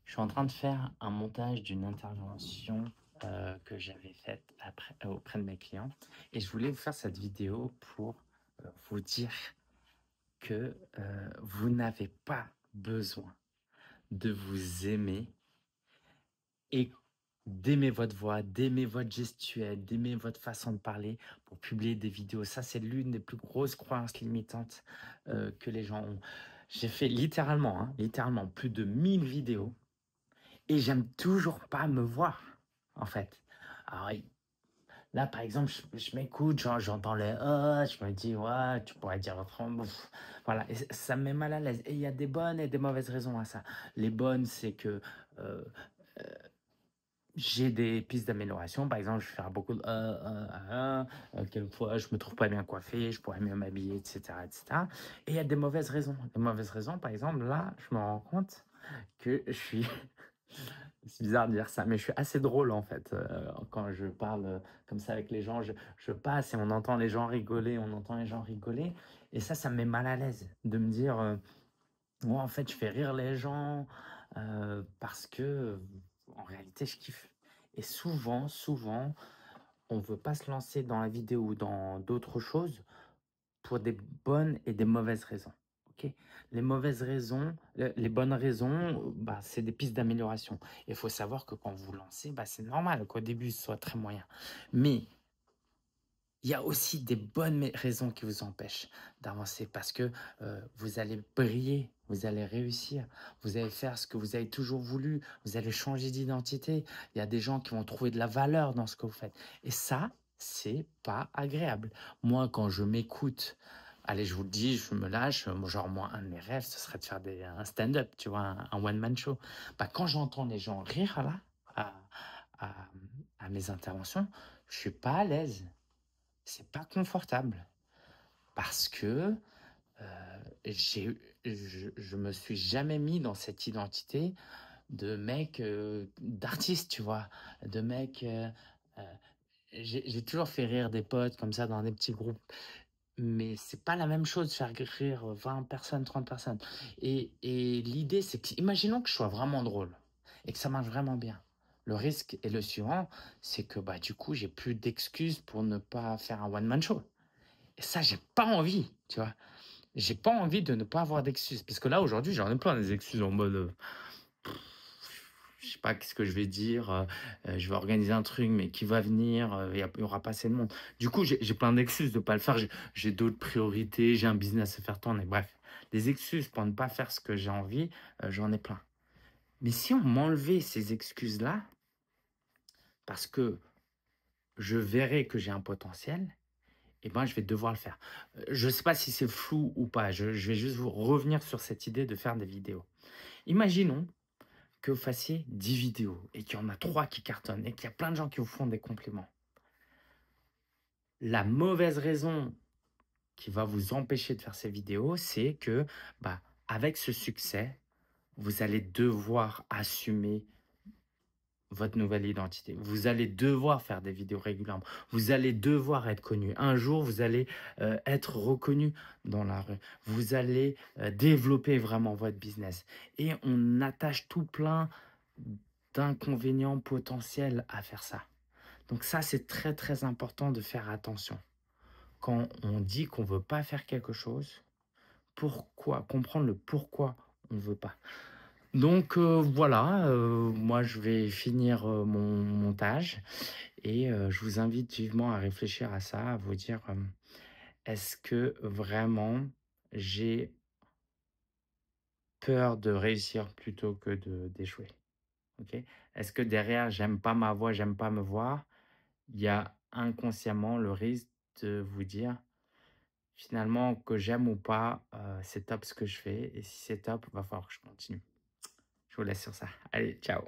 Je suis en train de faire un montage d'une intervention que j'avais faite auprès de mes clients et je voulais vous faire cette vidéo pour vous dire que vous n'avez pas besoin de vous aimer et d'aimer votre voix, d'aimer votre gestuelle, d'aimer votre façon de parler pour publier des vidéos. Ça, c'est l'une des plus grosses croyances limitantes que les gens ont. J'ai fait littéralement, littéralement plus de 1000 vidéos. Et j'aime toujours pas me voir, en fait. Alors, là, par exemple, je m'écoute, j'entends les je me dis, ouais, tu pourrais dire autrement. Voilà, et ça me met mal à l'aise. Et il y a des bonnes et des mauvaises raisons à ça. Les bonnes, c'est que euh, j'ai des pistes d'amélioration. Par exemple, je vais faire beaucoup de quelquefois, je me trouve pas bien coiffé, je pourrais mieux m'habiller, etc., etc. Et il y a des mauvaises raisons. Les mauvaises raisons, par exemple, là, je me rends compte que je suis c'est bizarre de dire ça, mais je suis assez drôle en fait, quand je parle, comme ça avec les gens, je passe et on entend les gens rigoler, on entend les gens rigoler et ça me met mal à l'aise de me dire, moi en fait je fais rire les gens, parce que, en réalité je kiffe et souvent, on veut pas se lancer dans la vidéo ou dans d'autres choses pour des bonnes et des mauvaises raisons, OK? Les mauvaises raisons, les bonnes raisons, bah, c'est des pistes d'amélioration. Il faut savoir que quand vous vous lancez, bah, c'est normal qu'au début, ce soit très moyen. Mais il y a aussi des bonnes raisons qui vous empêchent d'avancer parce que, vous allez briller, vous allez réussir, vous allez faire ce que vous avez toujours voulu, vous allez changer d'identité. Il y a des gens qui vont trouver de la valeur dans ce que vous faites et ça, c'est pas agréable. Moi, quand je m'écoute, allez, je vous le dis, je me lâche, genre moi, un de mes rêves, ce serait de faire un stand-up, tu vois? Un one man show. Bah, quand j'entends les gens rire là, à à mes interventions, je suis pas à l'aise. C'est pas confortable parce que, je me suis jamais mis dans cette identité de mec, d'artiste, tu vois? De mec, heu, j'ai toujours fait rire des potes comme ça dans des petits groupes, mais c'est pas la même chose de faire rire 20 personnes, 30 personnes et l'idée, c'est qu'imaginons que je sois vraiment drôle et que ça marche vraiment bien. Le risque est le suivant, c'est que, bah, du coup, j'ai plus d'excuses pour ne pas faire un one man show. Et ça, j'ai pas envie, tu vois? J'ai pas envie de ne pas avoir d'excuses. Parce que là, aujourd'hui, j'en ai plein des excuses en mode, je sais pas qu'est-ce que je vais dire, je vais organiser un truc, mais qui va venir? Il y aura pas assez de monde. Du coup, j'ai plein d'excuses de pas le faire. J'ai d'autres priorités, j'ai un business à faire tourner. Bref, des excuses pour ne pas faire ce que j'ai envie, j'en ai plein. Mais si on m'enlevait ces excuses-là, parce que je verrais que j'ai un potentiel, et ben, je vais devoir le faire. Je ne sais pas si c'est flou ou pas, je vais juste vous revenir sur cette idée de faire des vidéos. Imaginons que vous fassiez 10 vidéos et qu'il y en a 3 qui cartonnent et qu'il y a plein de gens qui vous font des compliments. La mauvaise raison qui va vous empêcher de faire ces vidéos, c'est que, bah, avec ce succès, vous allez devoir assumer votre nouvelle identité. Vous allez devoir faire des vidéos régulièrement. Vous allez devoir être connu. Un jour, vous allez être reconnu dans la rue. Vous allez développer vraiment votre business. Et on attache tout plein d'inconvénients potentiels à faire ça. Donc ça, c'est très, très important de faire attention. Quand on dit qu'on ne veut pas faire quelque chose, pourquoi? Comprendre le pourquoi on ne veut pas. Donc voilà, moi je vais finir, mon montage et je vous invite vivement à réfléchir à ça, à vous dire, «Est-ce que vraiment j'ai peur de réussir plutôt que d'échouer?» OK? Est-ce que derrière j'aime pas ma voix, j'aime pas me voir? Il y a inconsciemment le risque de vous dire: «Finalement que j'aime ou pas, c'est top ce que je fais et si c'est top, va falloir que je continue». Je vous laisse sur ça. Allez, ciao.